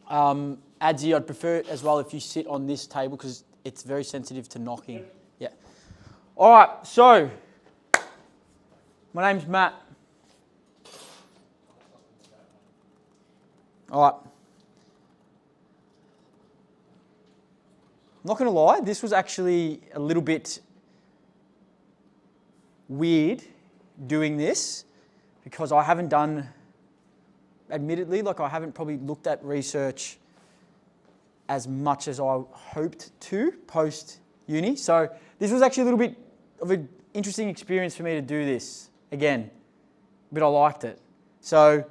Adzi, I'd prefer it as well if you sit on this table because it's very sensitive to knocking. Yep. Yeah. All right, so my name's Matt. All right. I'm not going to lie, this was actually a little bit weird doing this because I haven't done, admittedly, like I haven't probably looked at research as much as I hoped to post uni. So this was actually a little bit of an interesting experience for me to do this again, but I liked it. So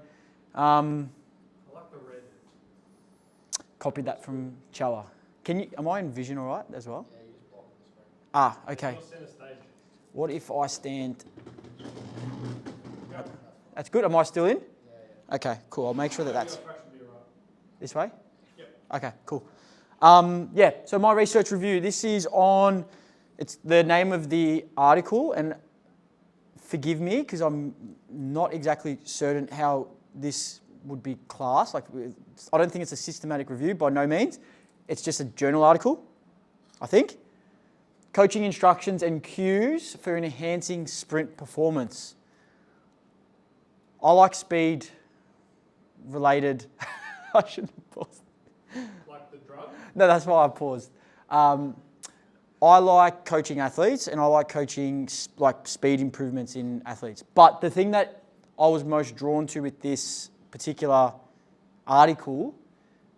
I like the red. copied that from Chella. Am I in vision all right as well? Yeah, you just block the screen. Okay. Your centre stage. What if I stand? Go. That's good. Am I still in? Yeah, yeah. Okay, cool. I'll make sure that that's Your fraction will be right. this way. Yep. Okay, cool. Yeah, so my research review, this is on, it's the name of the article, and forgive me because I'm not exactly certain how this would be classed. Like, I don't think it's a systematic review by no means. It's just a journal article, I think. Coaching instructions and cues for enhancing sprint performance. I like speed related. I shouldn't have paused. Like the drug? No, that's why I paused. I like coaching athletes and I like coaching like speed improvements in athletes. But the thing that I was most drawn to with this particular article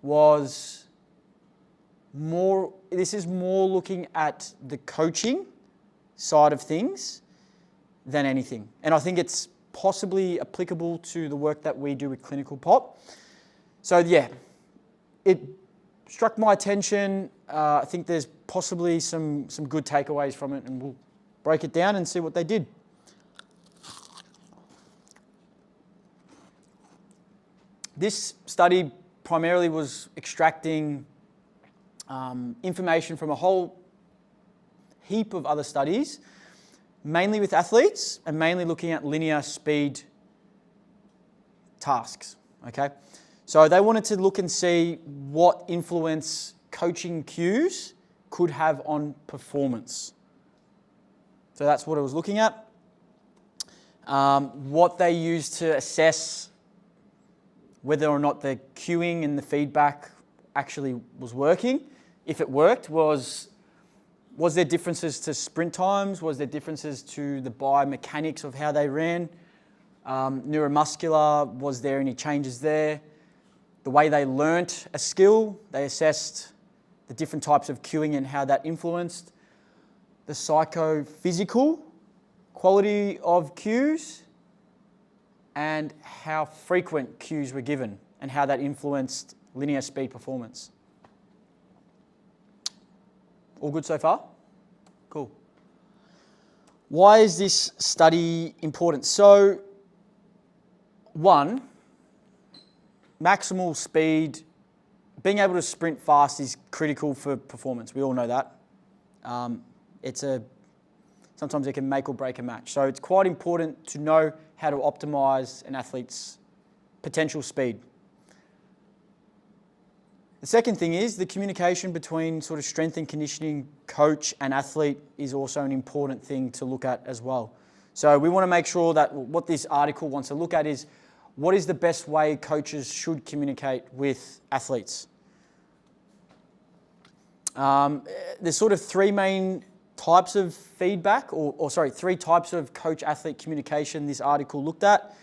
was this is more looking at the coaching side of things than anything. And I think it's possibly applicable to the work that we do with Clinical Pop. So yeah, it struck my attention. I think there's possibly some good takeaways from it, and we'll break it down and see what they did. This study primarily was extracting information from a whole heap of other studies, mainly with athletes and mainly looking at linear speed tasks, okay? So they wanted to look and see what influence coaching cues could have on performance. So that's what I was looking at. What they used to assess whether or not the cueing and the feedback actually was working. If it worked, was there differences to sprint times? Was there differences to the biomechanics of how they ran? Neuromuscular, was there any changes there? The way they learnt a skill, they assessed the different types of cueing and how that influenced the psychophysical quality of cues and how frequent cues were given and how that influenced linear speed performance. All good so far? Cool. Why is this study important? So, one, maximal speed, being able to sprint fast is critical for performance. We all know that. Sometimes it can make or break a match. So it's quite important to know how to optimize an athlete's potential speed. The second thing is the communication between sort of strength and conditioning coach and athlete is also an important thing to look at as well. So we want to make sure that what this article wants to look at is what is the best way coaches should communicate with athletes. There's sort of three main types of feedback, three types of coach-athlete communication this article looked at.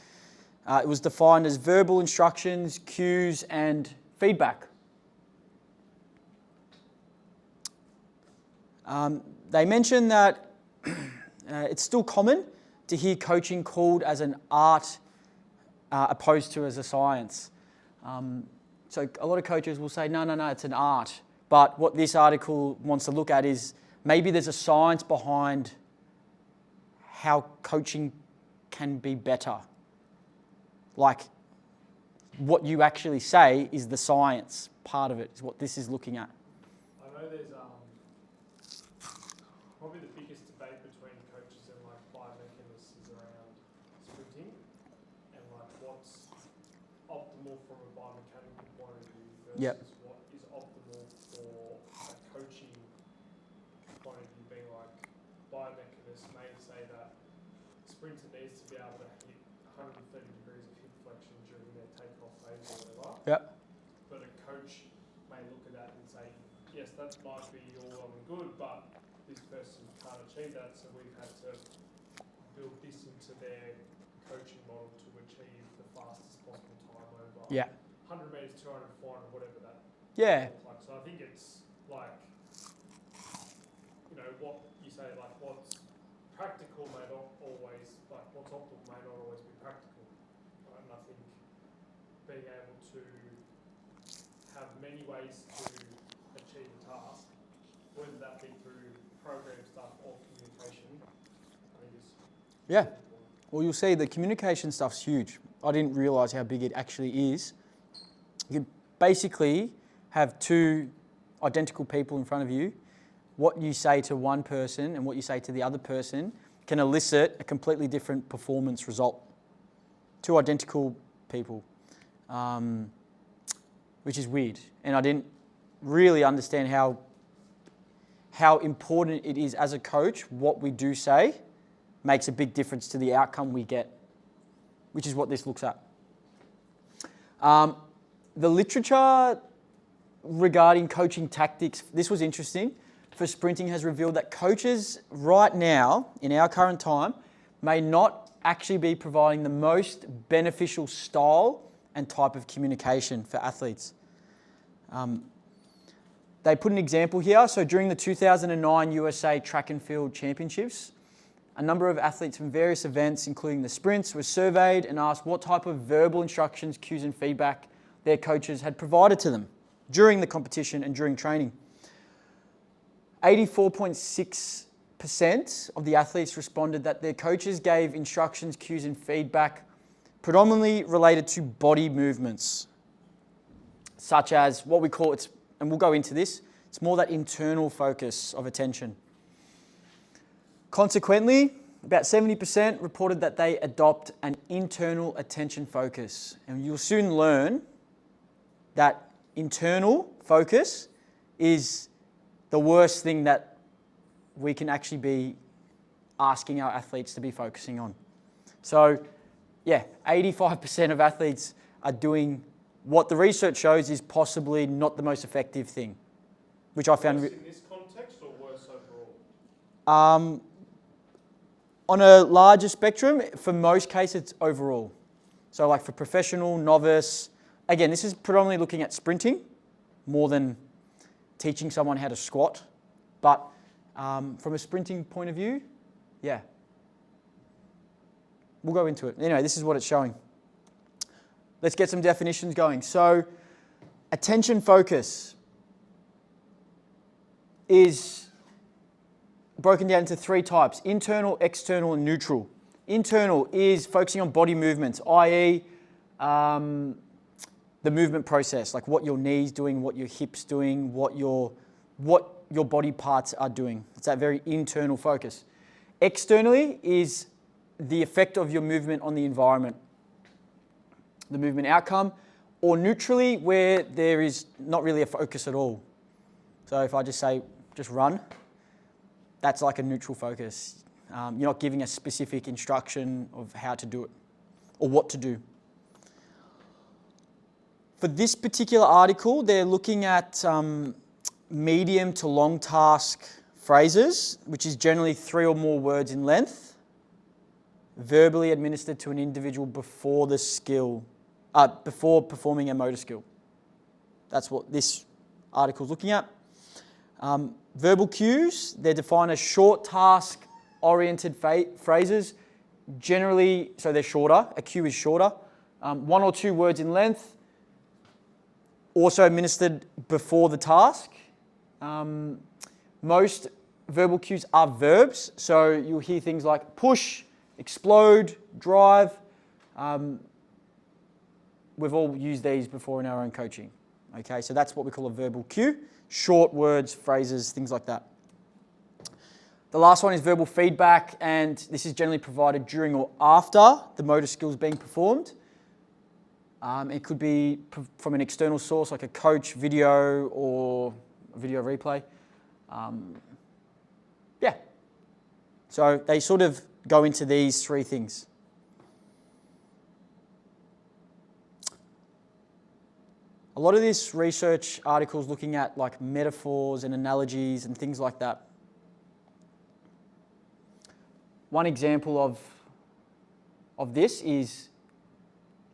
It was defined as verbal instructions, cues, and feedback. They mentioned that it's still common to hear coaching called as an art opposed to as a science. So a lot of coaches will say, no, it's an art. But what this article wants to look at is maybe there's a science behind how coaching can be better. Like what you actually say is the science part of it, is what this is looking at. I know there's probably the biggest debate between coaches and like biomechanists is around sprinting and like what's optimal from a biomechanical point of view Yep. versus what is optimal for a coaching point of view, being like biomechanists may say that sprinter needs to be able to hit 130 degrees of hip flexion during their takeoff phase or whatever. Yep. But a coach may look at that and say, yes, that might be all well and good, but this person can't achieve that, so we've had to build this into their coaching model to achieve the fastest possible time over Yeah. 100 metres, 200, 400, whatever that Yeah. looks like. So I think it's like, you know, what you say, like what's practical may not always, like what's optimal may not always be practical. Right? And I think being able to have many ways to achieve a task, whether that be through program stuff or communication, I think is Yeah. important. Well, you'll see the communication stuff's huge. I didn't realise how big it actually is. You basically have two identical people in front of you. What you say to one person and what you say to the other person can elicit a completely different performance result. Two identical people, which is weird. And I didn't really understand how important it is as a coach. What we do say makes a big difference to the outcome we get, which is what this looks at. The literature regarding coaching tactics, this was interesting, for sprinting has revealed that coaches right now, in our current time, may not actually be providing the most beneficial style and type of communication for athletes. They put an example here. So during the 2009 USA Track and Field Championships, a number of athletes from various events, including the sprints, were surveyed and asked what type of verbal instructions, cues and feedback their coaches had provided to them during the competition and during training. 84.6% of the athletes responded that their coaches gave instructions, cues and feedback predominantly related to body movements, such as what we call, and we'll go into this, it's more that internal focus of attention. Consequently, about 70% reported that they adopt an internal attention focus. And you'll soon learn that internal focus is the worst thing that we can actually be asking our athletes to be focusing on. So, yeah, 85% of athletes are doing what the research shows is possibly not the most effective thing, which I found... Worse in this context or worse overall? On a larger spectrum, for most cases, it's overall. So like for professional, novice, again, this is predominantly looking at sprinting more than teaching someone how to squat. But from a sprinting point of view, yeah. We'll go into it. Anyway, this is what it's showing. Let's get some definitions going. So attention focus is broken down into three types: internal, external, and neutral. Internal is focusing on body movements, i.e. the movement process, like what your knees doing, what your hips doing, what your body parts are doing. It's that very internal focus. Externally is the effect of your movement on the environment, the movement outcome, or neutrally where there is not really a focus at all. So if I just say, just run, that's like a neutral focus. You're not giving a specific instruction of how to do it or what to do. For this particular article, they're looking at medium to long task phrases, which is generally 3 or more words in length, verbally administered to an individual before before performing a motor skill. That's what this article is looking at. Verbal cues, they're defined as short task-oriented phrases, generally, so they're shorter, a cue is shorter, 1 or 2 words in length, also administered before the task. Most verbal cues are verbs, so you'll hear things like push, explode, drive. We've all used these before in our own coaching. Okay, so that's what we call a verbal cue. Short words, phrases, things like that. The last one is verbal feedback, and this is generally provided during or after the motor skills being performed. It could be from an external source like a coach video or a video replay. Yeah. So they sort of go into these three things. A lot of this research articles looking at like metaphors and analogies and things like that. One example of this is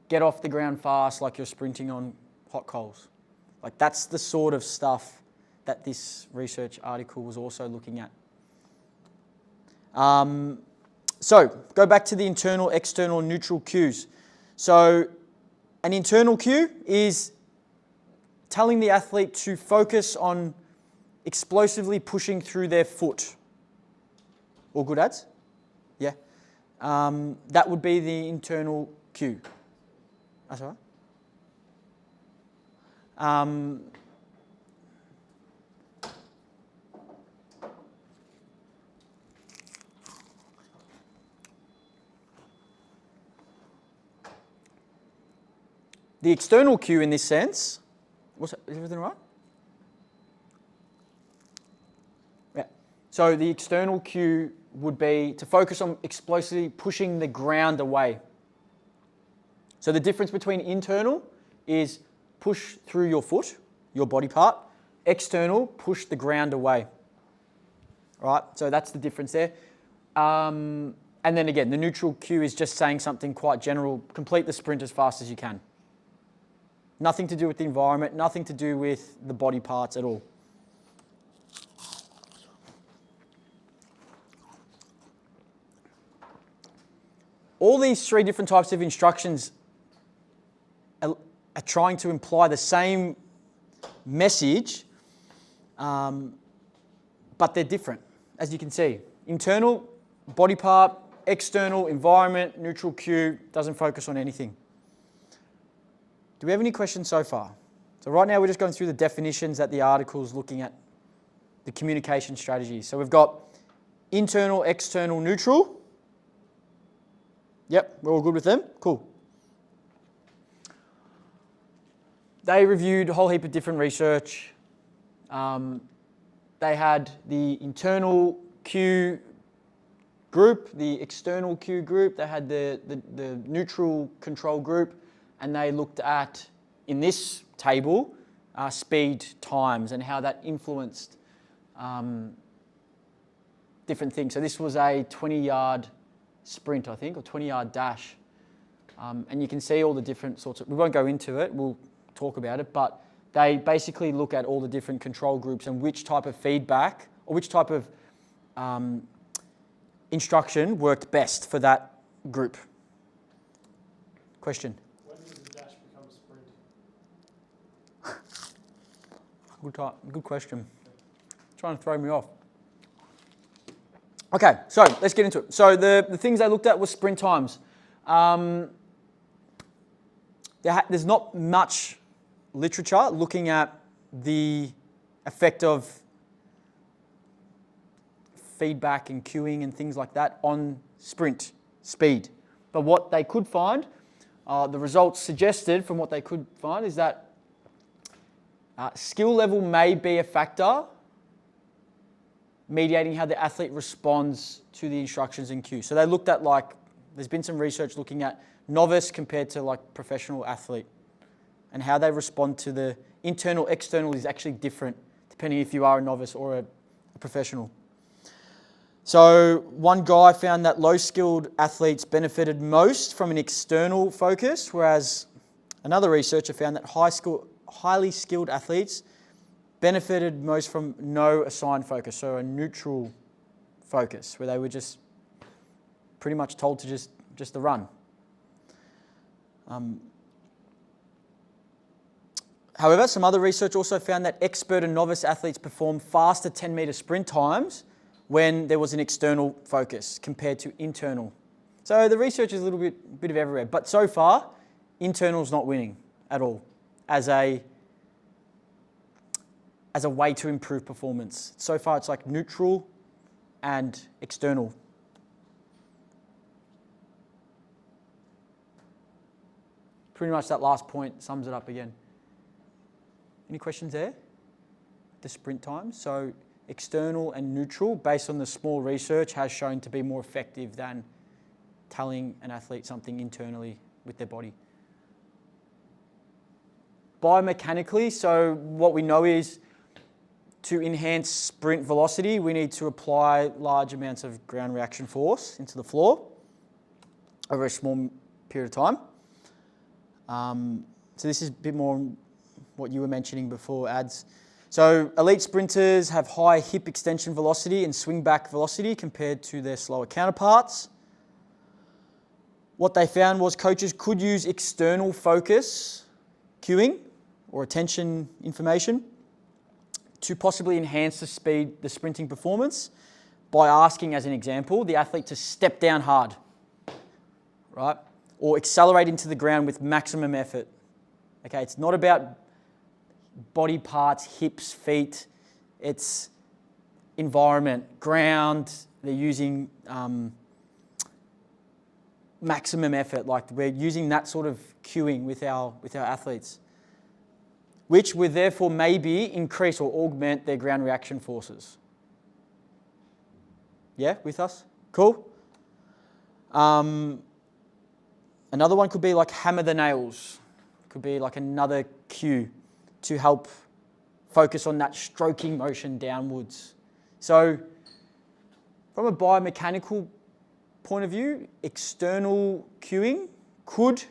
get off the ground fast like you're sprinting on hot coals. Like that's the sort of stuff that this research article was also looking at. So go back to the internal, external, neutral cues. So an internal cue is telling the athlete to focus on explosively pushing through their foot. All good, ads? Yeah. That would be the internal cue. That's all right. The external cue in this sense, is everything right? Yeah. So the external cue would be to focus on explosively pushing the ground away. So the difference between internal is push through your foot, your body part. External, push the ground away. All right, so that's the difference there. And then again, the neutral cue is just saying something quite general. Complete the sprint as fast as you can. Nothing to do with the environment, nothing to do with the body parts at all. All these three different types of instructions are trying to imply the same message, but they're different, as you can see. Internal, body part; external, environment; neutral cue, doesn't focus on anything. Do we have any questions so far? So right now we're just going through the definitions that the article's looking at, the communication strategies. So we've got internal, external, neutral. Yep, we're all good with them? Cool. They reviewed a whole heap of different research. They had the internal cue group, the external cue group, they had the neutral control group, and they looked at, in this table, speed times and how that influenced different things. So this was a 20-yard sprint, I think, or 20-yard dash. And you can see all the different sorts of, we won't go into it, we'll talk about it, but they basically look at all the different control groups and which type of feedback or which type of instruction worked best for that group. Question? When does the dash become a sprint? Good question. Trying to throw me off. Okay, so let's get into it. So the things they looked at were sprint times. There's not much literature looking at the effect of feedback and cueing and things like that on sprint speed. But what they could find, the results suggested from what they could find, is that skill level may be a factor mediating how the athlete responds to the instructions and cues. So they looked at, like, there's been some research looking at novice compared to like professional athlete and how they respond to the internal, external is actually different depending if you are a novice or a professional. So one guy found that low-skilled athletes benefited most from an external focus, whereas another researcher found that highly skilled athletes benefited most from no assigned focus, so a neutral focus, where they were just pretty much told to just to run. However, some other research also found that expert and novice athletes performed faster 10-meter sprint times when there was an external focus compared to internal. So the research is a little bit of everywhere, but so far, internal's not winning at all as a way to improve performance. So far, it's like neutral and external. Pretty much that last point sums it up again. Any questions there? The sprint time. So external and neutral, based on the small research, has shown to be more effective than telling an athlete something internally with their body. Biomechanically, so what we know is to enhance sprint velocity, we need to apply large amounts of ground reaction force into the floor over a small period of time. So this is a bit more what you were mentioning before, Ads. So elite sprinters have high hip extension velocity and swing back velocity compared to their slower counterparts. What they found was coaches could use external focus, cueing, or attention information to possibly enhance the sprinting performance by asking, as an example, the athlete to step down hard, right? Or accelerate into the ground with maximum effort. Okay, it's not about body parts, hips, feet. It's environment, ground. They're using maximum effort. Like we're using that sort of cueing with our athletes, which would therefore maybe increase or augment their ground reaction forces. Yeah, with us? Cool. Another one could be like hammer the nails. Could be like another cue to help focus on that stroking motion downwards. So from a biomechanical point of view, external cueing could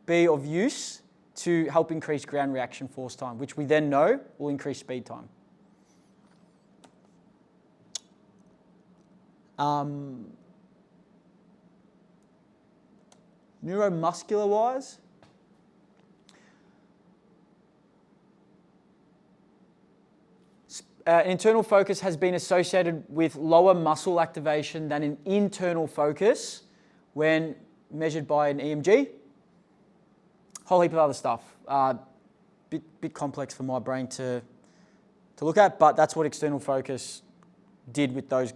be of use to help increase ground reaction force time, which we then know will increase speed time. Neuromuscular wise, internal focus has been associated with lower muscle activation than an internal focus when measured by an EMG. Whole heap of other stuff. Bit complex for my brain to look at, but that's what external focus did with those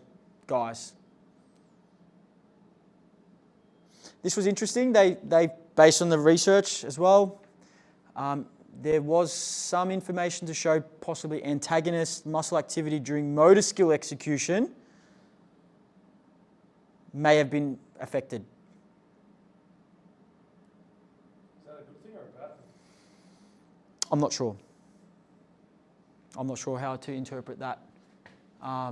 guys. This was interesting. They based on the research as well, there was some information to show possibly antagonist muscle activity during motor skill execution may have been affected. Is that a good thing or a bad thing? I'm not sure. I'm not sure how to interpret that. I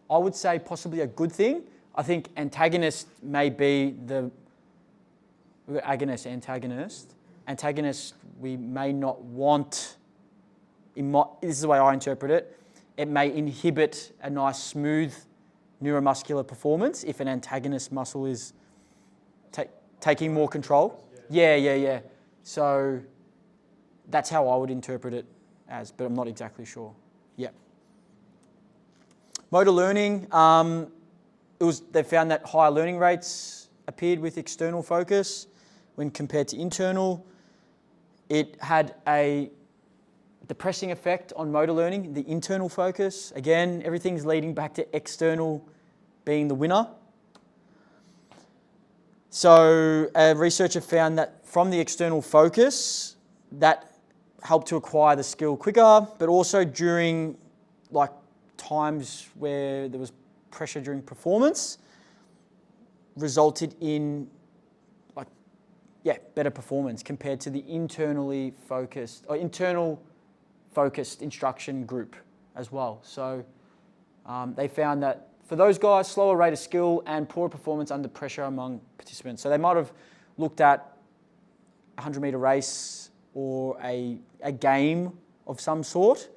would say possibly a good thing. I think antagonist may be agonist, antagonist. Antagonist, we may not want, this is the way I interpret it, it may inhibit a nice smooth neuromuscular performance if an antagonist muscle is taking more control. Yeah. So that's how I would interpret it as, but I'm not exactly sure. Yeah. Motor learning, they found that higher learning rates appeared with external focus when compared to internal. It had a depressing effect on motor learning, the internal focus. Again, everything's leading back to external being the winner. So a researcher found that from the external focus, that helped to acquire the skill quicker, but also during like times where there was pressure during performance, resulted in better performance compared to the internal focused instruction group as well. So they found that for those guys, slower rate of skill and poorer performance under pressure among participants. So they might have looked at a 100-meter race or a game of some sort.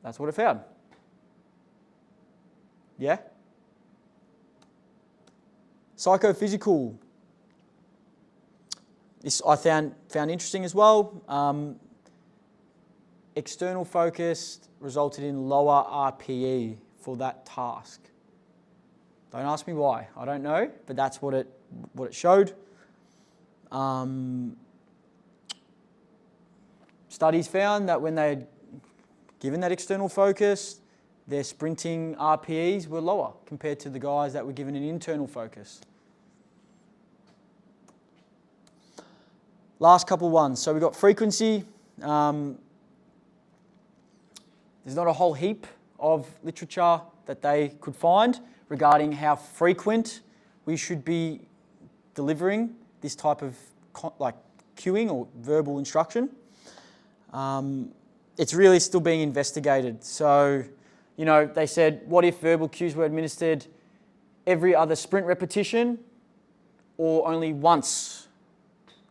That's what it found. Yeah? Psychophysical. This I found interesting as well. External focus resulted in lower RPE for that task. Don't ask me why. I don't know, but that's what it showed. Studies found that when they had given that external focus, their sprinting RPEs were lower compared to the guys that were given an internal focus. last couple ones. So we've got frequency. There's not a whole heap of literature that they could find regarding how frequent we should be delivering this type of cueing or verbal instruction. It's really still being investigated. So, they said, what if verbal cues were administered every other sprint repetition or only once?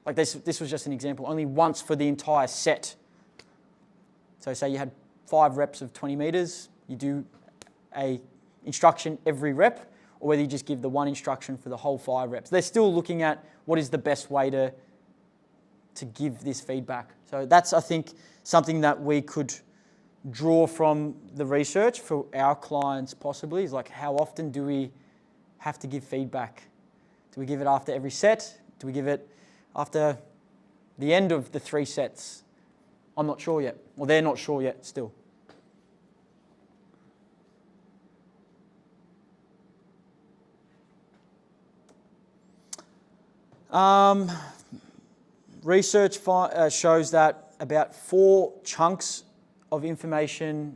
Like this was just an example, only once for the entire set. So say you had 5 reps of 20 meters, you do a instruction every rep, or whether you just give the one instruction for the whole 5 reps. They're still looking at what is the best way to give this feedback. So that's, I think, something that we could draw from the research for our clients possibly, is like, how often do we have to give feedback? Do we give it after every set? Do we give it after the end of the 3 sets? I'm not sure yet. Well, they're not sure yet still. Research shows that about 4 chunks of information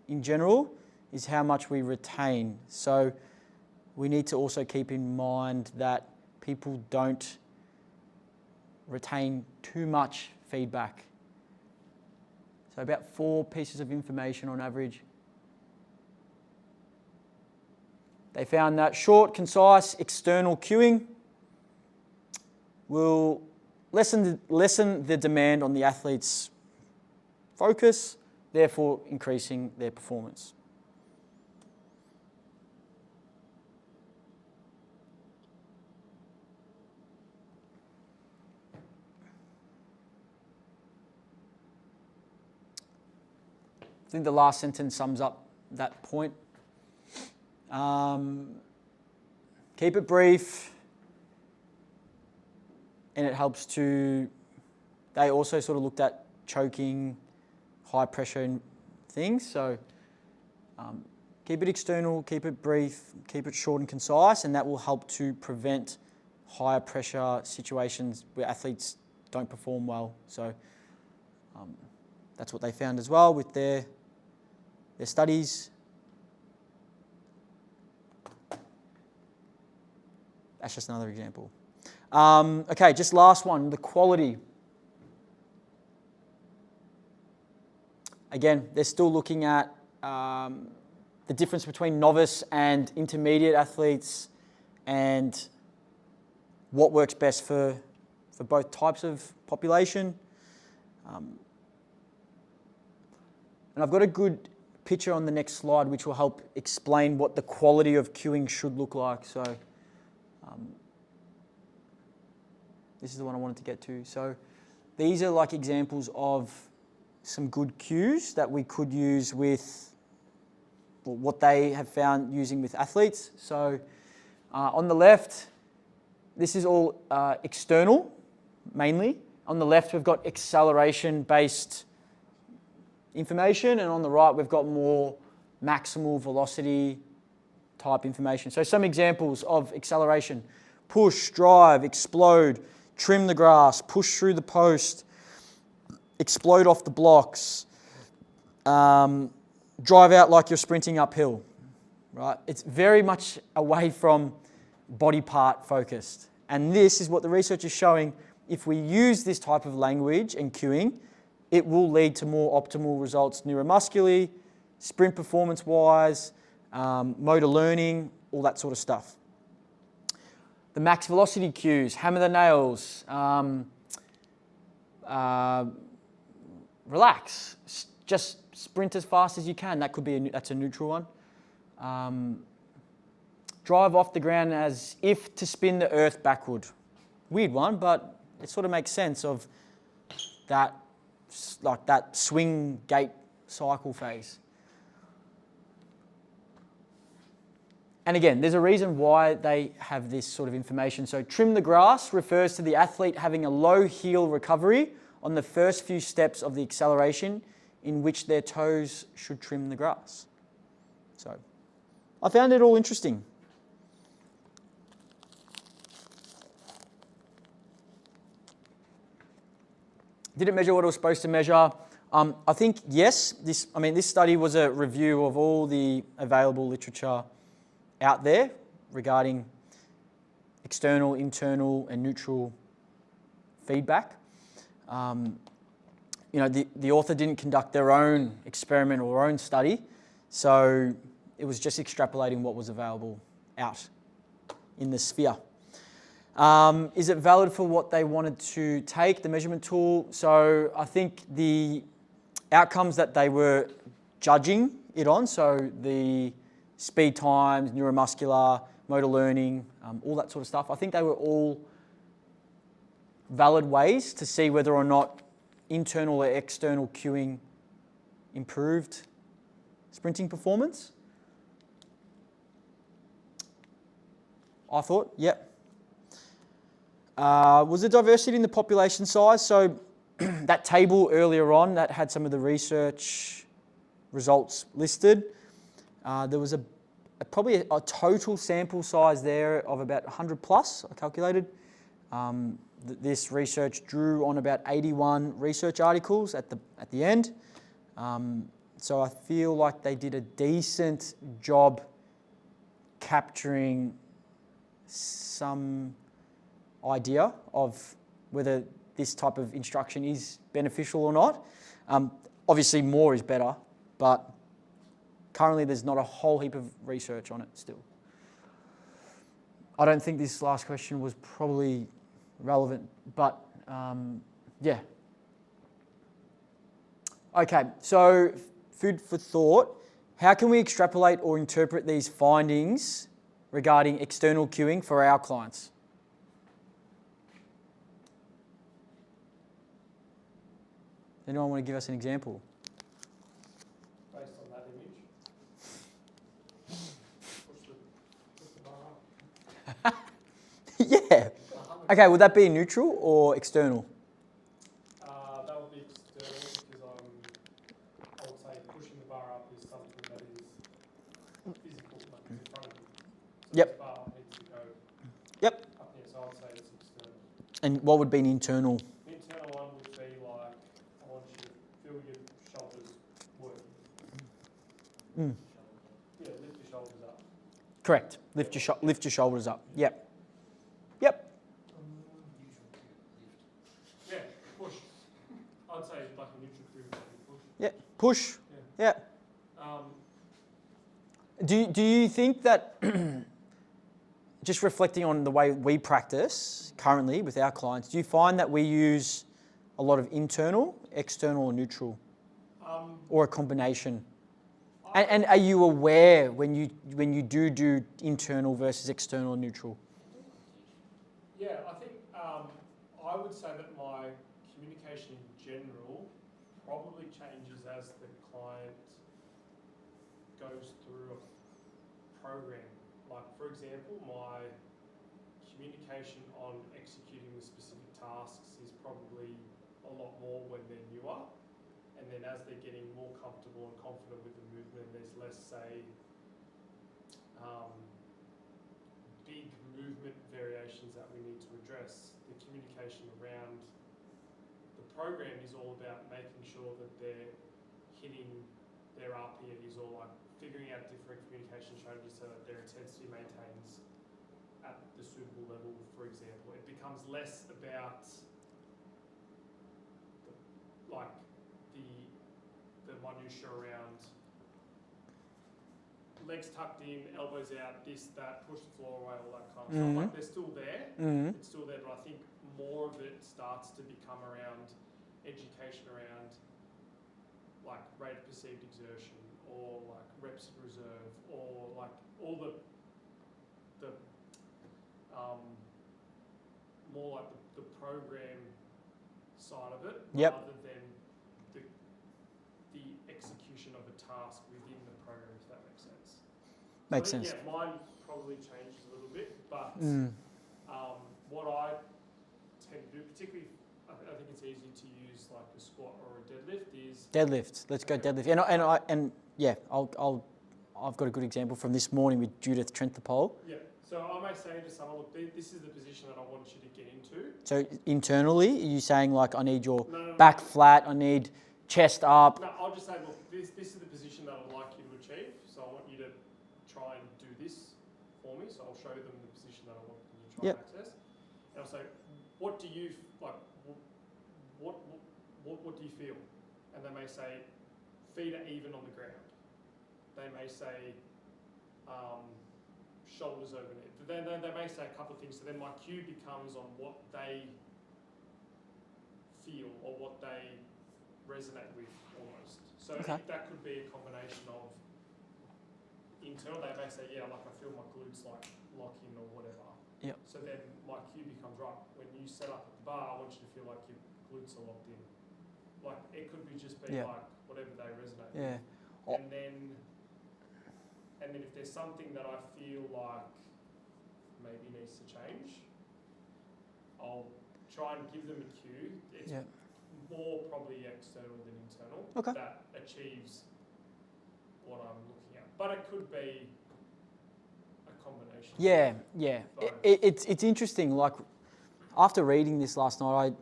in general is how much we retain. So we need to also keep in mind that people don't retain too much feedback. So about 4 pieces of information on average. They found that short, concise, external cueing will lessen the demand on the athlete's focus, therefore increasing their performance. I think the last sentence sums up that point. Keep it brief, and it helps to, they also sort of looked at choking, high pressure and things. So keep it external, keep it brief, keep it short and concise, and that will help to prevent higher pressure situations where athletes don't perform well. So that's what they found as well with their studies. That's just another example. Okay, just last one, the quality. Again, they're still looking at the difference between novice and intermediate athletes and what works best for both types of population. And I've got a good picture on the next slide which will help explain what the quality of cueing should look like. So this is the one I wanted to get to. So these are like examples of some good cues that we could use with what they have found using with athletes. So on the left, this is all external, mainly. On the left, we've got acceleration-based information, and on the right, we've got more maximal velocity type information. So some examples of acceleration: push, drive, explode, trim the grass, push through the post, explode off the blocks, drive out like you're sprinting uphill, right? It's very much away from body part focused. And this is what the research is showing. If we use this type of language and cueing, it will lead to more optimal results neuromuscularly, sprint performance-wise, motor learning, all that sort of stuff. The max velocity cues: hammer the nails, relax, just sprint as fast as you can. That could be that's a neutral one. Drive off the ground as if to spin the earth backward. Weird one, but it sort of makes sense of that, like that swing gait cycle phase. And again, there's a reason why they have this sort of information. So trim the grass refers to the athlete having a low heel recovery on the first few steps of the acceleration in which their toes should trim the grass. So I found it all interesting. Did it measure what it was supposed to measure? I think yes. This study was a review of all the available literature out there regarding external, internal, and neutral feedback. The author didn't conduct their own experiment or their own study, so it was just extrapolating what was available out in the sphere. Is it valid for what they wanted to take, the measurement tool? So I think the outcomes that they were judging it on, so the speed times, neuromuscular, motor learning, all that sort of stuff, I think they were all valid ways to see whether or not internal or external cueing improved sprinting performance. I thought, yep. Was the diversity in the population size? So that table earlier on that had some of the research results listed. There was probably a total sample size there of about 100 plus, I calculated. This research drew on about 81 research articles at the end. So I feel like they did a decent job capturing some idea of whether this type of instruction is beneficial or not. Obviously more is better, but currently there's not a whole heap of research on it still. I don't think this last question was probably relevant, but yeah. Okay, so food for thought. How can we extrapolate or interpret these findings regarding external cueing for our clients? Anyone want to give us an example? Based on that image. Push the bar up. Yeah. Okay, would that be neutral or external? That would be external because I would say pushing the bar up is something that is physical, like it's in front of you. So Yep. this bar needs to go Yep. up here, so I would say it's external. And what would be an internal? The internal one would be like, I want you to feel your shoulders working. Mm. Yeah, lift your shoulders up. Correct. Lift your shoulders up. Yep. Yep. Yeah, push. I'd say like a neutral cue would be push. Yep. Push. Yeah. Yep. Do you think that just reflecting on the way we practice currently with our clients, do you find that we use a lot of internal, external, or neutral, or a combination? And are you aware when you do internal versus external and neutral? Yeah, I think I would say that my communication in general probably changes as the client goes through a program. Like, for example, my communication on executing the specific tasks is probably a lot more when they're newer. And then as they're getting more comfortable and confident with the movement, there's less, say, big movement variations that we need to address. The communication around the program is all about making sure that they're hitting their RPEs or like figuring out different communication strategies so that their intensity maintains at the suitable level, for example. It becomes less about the minutiae around legs tucked in, elbows out, this, that, push the floor away, all that kind of stuff. Like, they're still there. Mm-hmm. It's still there, but I think more of it starts to become around education around like rate of perceived exertion or like reps in reserve or like all the more like the program side of it rather than the execution of a task within the program, if that makes sense. Makes I think, sense. Yeah, mine probably changes a little bit, but what I tend to do, particularly, I think it's easy to use like a squat or a deadlift is Deadlift. Let's go deadlift. And yeah, I've got a good example from this morning with Judith Trenthapole. yeah. So I may say to someone, look, this is the position that I want you to get into. So internally, are you saying like I need your No, back flat, I need chest up? No, I'll just say, look, this is the position that I'd like you to achieve. So I want you to try and do this for me. So I'll show them the position that I want you to try and access. And I'll say, what do you like? What do you feel? And they may say, feet are even on the ground. They may say, shoulders over knee. Then they may say a couple of things. So then my cue becomes on what they feel or what they resonate with almost. So that could be a combination of internal. They may say, yeah, like I feel my glutes like lock in or whatever. Yep. So then my cue becomes, right, when you set up at the bar, I want you to feel like your glutes are locked in. Like it could be just be like whatever they resonate with. And then if there's something that I feel like maybe needs to change, I'll try and give them a cue. It's more probably external than internal that achieves what I'm looking at. But it could be a combination. It's interesting. Like after reading this last night,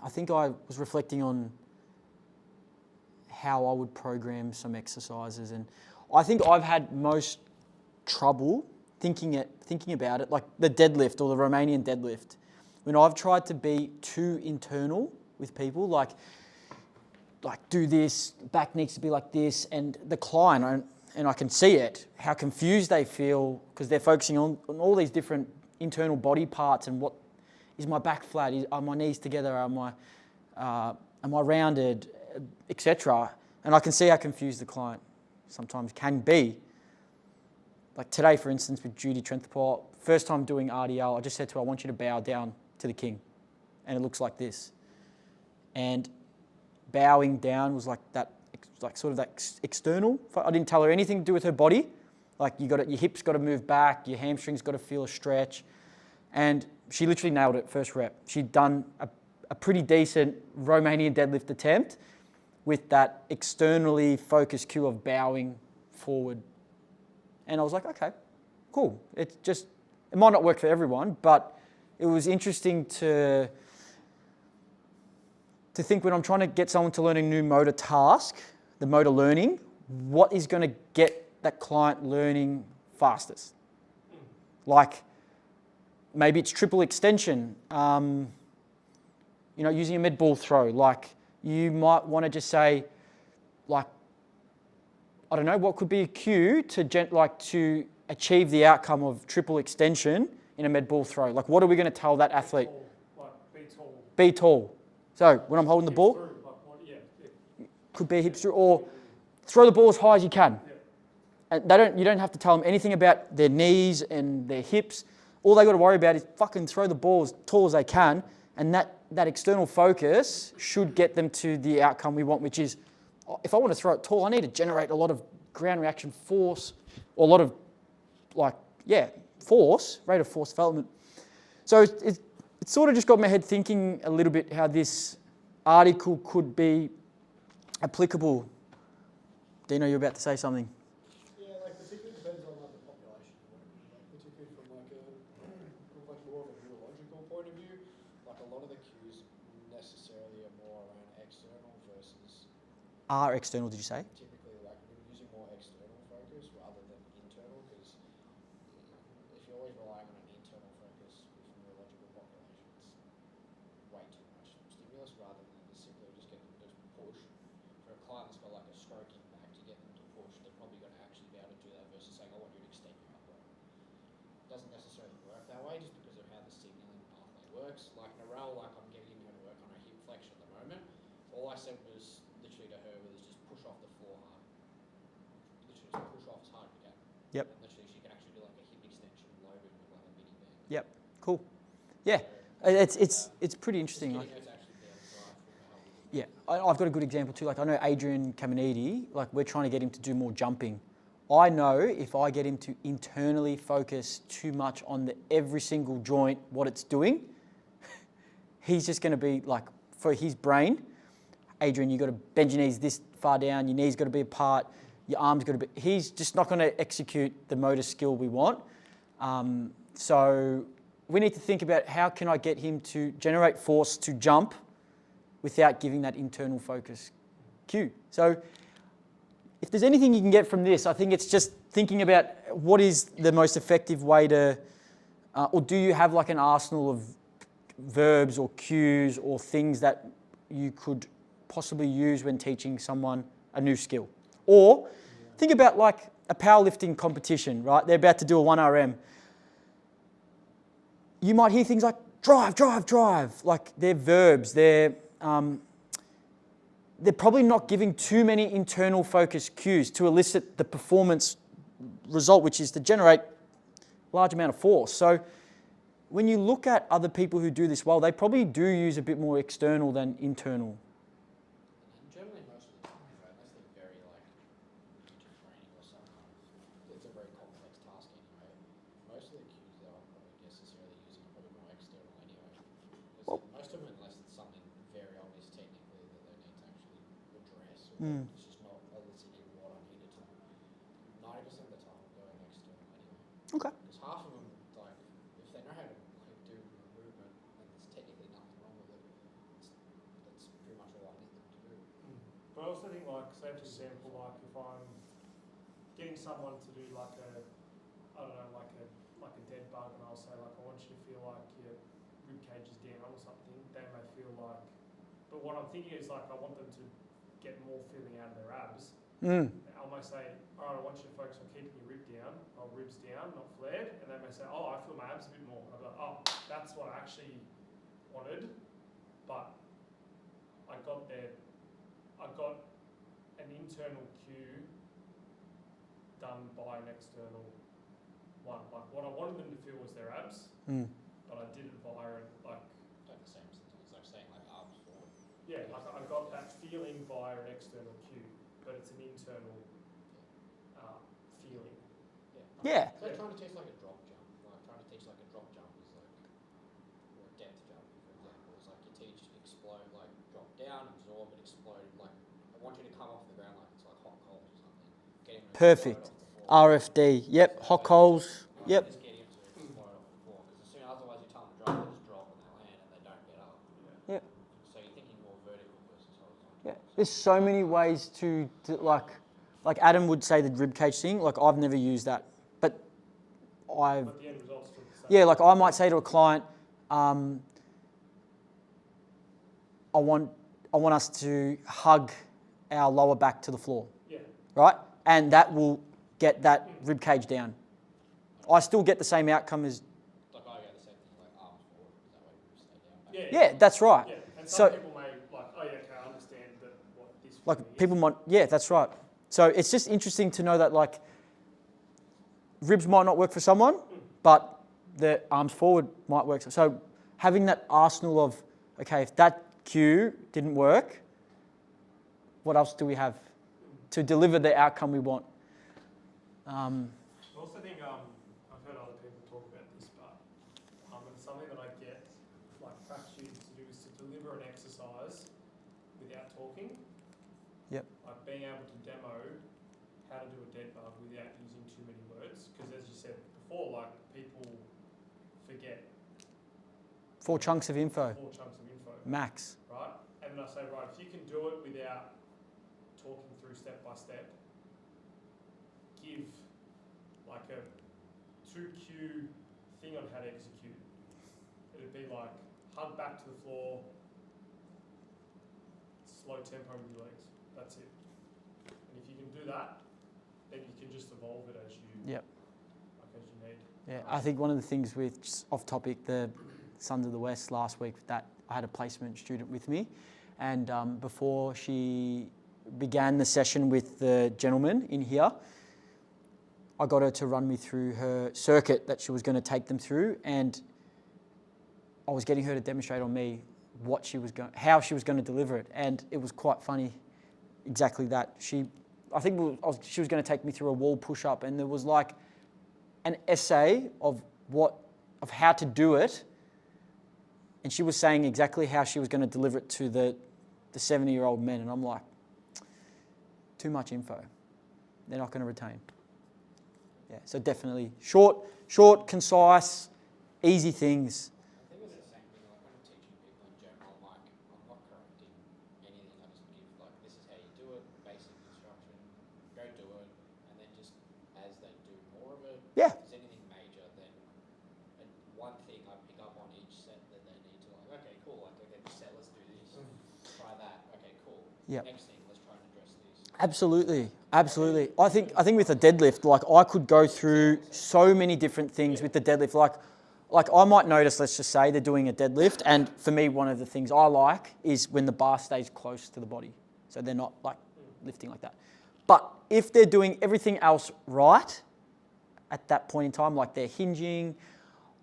I think I was reflecting on how I would program some exercises, and I think I've had most trouble thinking about it, like the deadlift or the Romanian deadlift, when I've tried to be too internal with people, like do this, back needs to be like this, and the client, and I can see it, how confused they feel because they're focusing on all these different internal body parts and what is my back flat, are my knees together, am I rounded, etc. And I can see how confused the client sometimes can be. Like today, for instance, with Judy Trenthapol, first time doing RDL, I just said to her, I want you to bow down to the king. And it looks like this. And bowing down was like that, like sort of that external. I didn't tell her anything to do with her body. Like your hips got to move back, your hamstrings got to feel a stretch. And she literally nailed it first rep. She'd done a pretty decent Romanian deadlift attempt with that externally focused cue of bowing forward. And I was like, okay, cool. It might not work for everyone, but it was interesting to think when I'm trying to get someone to learn a new motor task, the motor learning, what is going to get that client learning fastest? Like maybe it's triple extension, using a med ball throw. Like you might want to just say, like, I don't know, what could be a cue to achieve the outcome of triple extension in a med ball throw? Like, what are we going to tell that athlete? Be tall. Be tall. So when I'm holding the ball, could be hips through, or throw the ball as high as you can. And you don't have to tell them anything about their knees and their hips. All they got to worry about is fucking throw the ball as tall as they can, and that external focus should get them to the outcome we want, which is, if I want to throw it tall, I need to generate a lot of ground reaction force, or a lot of force, rate of force development. So it sort of just got my head thinking a little bit how this article could be applicable. Dino, you're about to say something. Yeah, particularly depends on the population you're working with. Particularly from more of a neurological point of view, a lot of the cues necessarily are more around external versus. Are external, did you say? Typically, we're using more external focus rather than internal, because if you're always relying on an internal focus with neurological populations, way too much stimulus rather than simply just get them to push. For a client that's got a stroking back, to get them to push, they're probably going to actually be able to do that versus saying, I want you to extend your upper. It doesn't necessarily work that way just because of how the signaling pathway works. Like in a row, I'm getting him to work on a hip flexion at the moment. All I said was literally to her was just push off the floor hard. Literally just push off as hard as you can. Yep. And literally she can actually do a hip extension loaded with a mini band. Yep. Cool. Yeah. It's pretty interesting. I've got a good example too. I know Adrian Caminiti, we're trying to get him to do more jumping. I know if I get him to internally focus too much on every single joint, what it's doing, he's just going to be for his brain, Adrian, you've got to bend your knees this far down, your knees got to be apart, your arms got to be, he's just not going to execute the motor skill we want. So we need to think about how can I get him to generate force to jump without giving that internal focus cue. So if there's anything you can get from this, I think it's just thinking about what is the most effective way to, or do you have like an arsenal of verbs or cues or things that you could possibly use when teaching someone a new skill? Or think about like a powerlifting competition, right? They're about to do a 1RM. You might hear things like drive, drive, drive. Like they're verbs, they're probably not giving too many internal focus cues to elicit the performance result, which is to generate a large amount of force. So when you look at other people who do this well, they probably do use a bit more external than internal. And generally, most of the time, unless they're very like into training or something, it's a very complex task anyway. Most of the cues they aren't probably necessarily using are probably more external anyway. Because most of them, unless it's something very obvious technically that they need to actually address, or it's just not eliciting what I needed to. 90% of the time, I'm going external anyway. Okay. Because half of them, like, if they know how to like, do a movement and there's technically nothing wrong with it, that's pretty much all I need them to do. But I also think, like, say for example, like if I'm getting someone to do like a, I don't know, like a dead bug, and I'll say like, I want you to feel like your rib cage is down or something. They may feel like, but what I'm thinking is like, I want them to get more feeling out of their abs. I might say, all right, I want you to focus on keeping your rib down, or ribs down, not flared. And they may say, oh, I feel my abs a bit more. I'll be like, oh, that's what I actually wanted, but I got an internal cue done by an external one. Like what I wanted them to feel was their abs, but I did it via like. Like the same sentence, like saying like arms forward. Yeah, like I got that feeling via an external cue, but it's an internal feeling. Yeah. It's like trying to teach like a drop jump. Like trying to teach like a drop jump is like, or a depth jump, for example. It's like you teach explode, like drop down, absorb, and explode. Like I want you to come off the ground like it's like hot coals or something. Getting them to Perfect. explode off the floor. RFD. Yep. Hot coals. Yep. Just getting them to explode off the floor, because as soon otherwise you tell them to drop, they just drop and they land and they don't get up. Yep. So you're thinking more vertical versus horizontal. Yeah. There's so many ways to like Adam would say the rib cage thing. Like I've never used that, but But the end result's still the same. yeah, like I might say to a client, I want us to hug our lower back to the floor, Yeah. right? And that will get that rib cage down. I still get the same outcome as Like I go the same thing, like arms forward, because that way we stay down. yeah, that's right. Yeah. And So- some people may like, oh yeah, okay, I understand that what this feeling Like is. people might, yeah, that's right. So it's just interesting to know that like ribs might not work for someone, but the arms forward might work. So having that arsenal of, okay, if that cue didn't work, what else do we have to deliver the outcome we want? I also think I've heard other people talk about this, but it's something that I get like track students to do is to deliver an exercise without talking. Yep. Like being able to demo how to do a dead bug without using too many words, because as you said before, like people forget 4 chunks of info, 4 chunks of info, max. right? And then I say, right, if you can do it without talking through step by step, give like a 2Q thing on how to execute. It'd be like hug back to the floor, slow tempo with your legs. That's it. And if you can do that, then you can just evolve it as you Yep. like as you need. Yeah, I think one of the things with, just off topic, the Sons of the West last week, that I had a placement student with me, and before she began the session with the gentleman in here, I got her to run me through her circuit that she was going to take them through, and I was getting her to demonstrate on me how she was going to deliver it, and it was quite funny. Exactly that. She was going to take me through a wall push-up, and there was like an essay of how to do it, and she was saying exactly how she was going to deliver it to the 70-year-old men, and I'm like, too much info. They're not going to retain. Yeah, so definitely short, concise, easy things. I think it's the same thing, like when I'm teaching people in general, like, I'm not correcting anything, I just give, like, this is how you do it, basic instruction, go do it, and then just as they do more of it, Yeah. if there's anything major, then one thing I pick up on each set that they need to, like, okay, cool, like, okay, this set, let's do this, try that, okay, cool. Yep. Next thing, let's try and address this. Absolutely. I think with a deadlift, like I could go through so many different things with the deadlift. Like I might notice, let's just say they're doing a deadlift, and for me, one of the things I like is when the bar stays close to the body, so they're not like lifting like that. But if they're doing everything else right at that point in time, like they're hinging,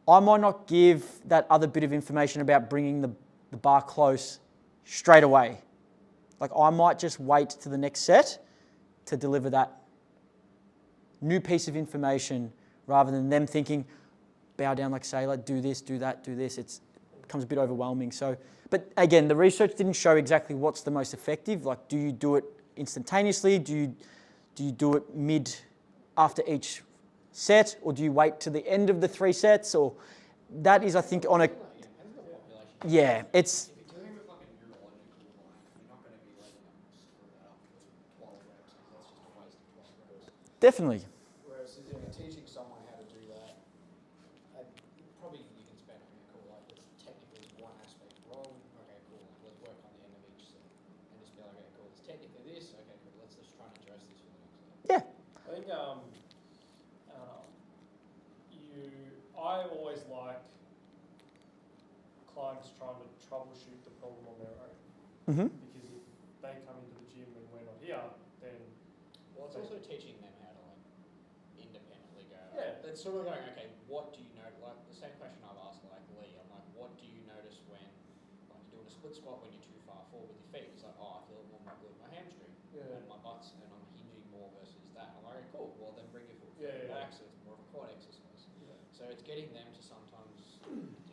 I might not give that other bit of information about bringing the bar close straight away. Like I might just wait to the next set to deliver that new piece of information rather than them thinking, bow down like Sailor, do this, do that, do this. It becomes a bit overwhelming. So, but again, the research didn't show exactly what's the most effective. Like, do you do it instantaneously? Do you do it mid after each set, or do you wait to the end of the 3 sets? Or that is, I think, on a Depends on the population. yeah, it's If you're dealing with like a neurological one, you're not going to be letting them screw that up for 12 reps because that's just a waste of 12 reps. definitely. Whereas if you're teaching someone how to do that, probably you can spend, okay, cool, like this technically is one aspect wrong, okay, cool, let's work on the end of each set. And just be like, okay, cool, it's technically this, okay, cool, let's just try and address this for the next set. Yeah. I think I always like clients trying to troubleshoot the problem on their own. Mm-hmm. Because if they come into the gym and we're not here, then Well, it's also teaching them how to like independently go. Yeah. It's sort of going, okay, what do you know? Like the same question I've asked like Lee. I'm like, what do you notice when like you're doing a split squat when you're too far forward with your feet? He's like, oh, I feel it more with my hamstring and my butt's and I'm hinging more versus that. I'm like, okay, cool. Well, then bring your foot back so it's more of a quad exercise. So it's getting them to sometimes it's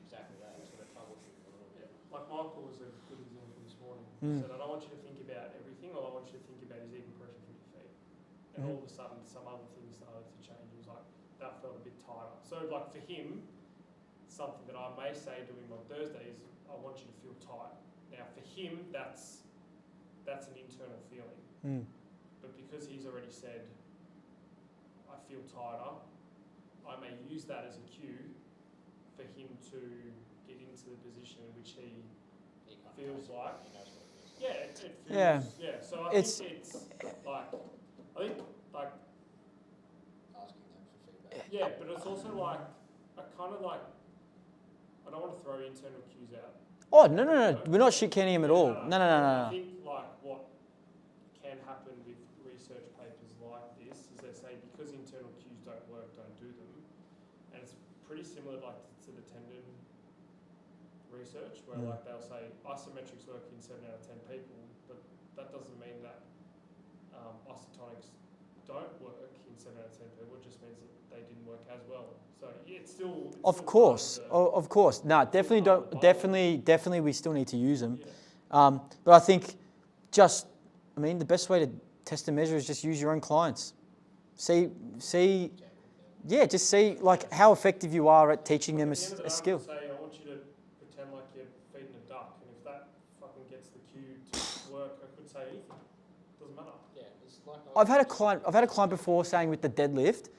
exactly that. Sort of troubleshoot a little bit. like Michael was a good example this morning. Mm. He said, I don't want you to think about everything, all I want you to think about is even pressure from your feet. And all of a sudden, some other things started to change. He was like, that felt a bit tighter. So, like for him, something that I may say to him on Thursday is, I want you to feel tight. Now, for him, that's an internal feeling. Mm. But because he's already said, I feel tighter, I may use that as a cue for him to get into the position in which he feels like. He knows what it is. Yeah, it feels. Yeah. Yeah. So I think it's like, Asking them for feedback. yeah, but it's also like, I kind of like, I don't want to throw internal cues out. Oh, no. We're not shit canning him at all. No. I think like what can happen with research papers like this is they say because internal cues don't work, don't do them. And it's pretty similar like to the tendon research where like they'll say isometrics work in 7 out of 10 people, but that doesn't mean that isotonics don't work in 7 out of 10 people. It just means that they didn't work as well. So yeah, it's still Of course. No, definitely don't. Definitely, we still need to use them. Yeah. But I think the best way to test and measure is just use your own clients. See, just see like how effective you are at teaching them a skill. Say, I want you to pretend like you're feeding a duck, and if that fucking gets the cue to work, I could say anything. Doesn't matter. Yeah, it's like I've had a client before saying with the deadlift,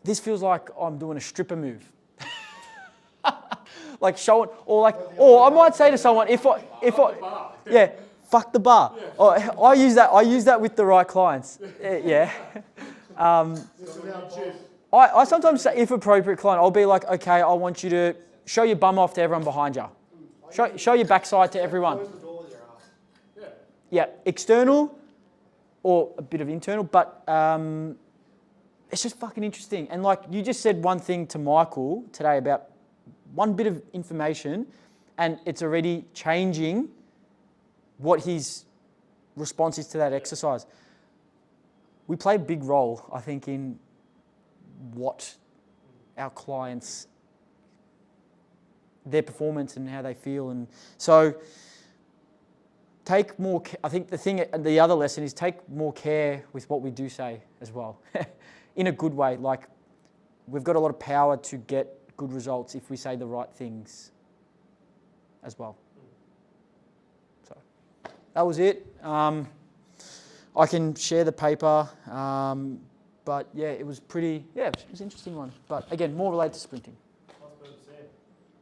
this feels like I'm doing a stripper move. Like showing, or I might say to someone, if I, yeah, fuck the bar. Yeah. Or I use that with the right clients. Yeah. I sometimes say, if appropriate client, I'll be like, okay, I want you to show your bum off to everyone behind you. Show your backside to everyone. Close the door with your ass. Yeah. Yeah, external or a bit of internal, but it's just fucking interesting. And like you just said one thing to Michael today about one bit of information, and it's already changing what his response is to that exercise. We play a big role, I think, in what our clients, their performance and how they feel. And so take more. I think the other lesson is take more care with what we do say as well, in a good way. Like, we've got a lot of power to get good results if we say the right things as well. So that was it. I can share the paper, but yeah, it was pretty. Yeah, it was an interesting one. But again, more related to sprinting.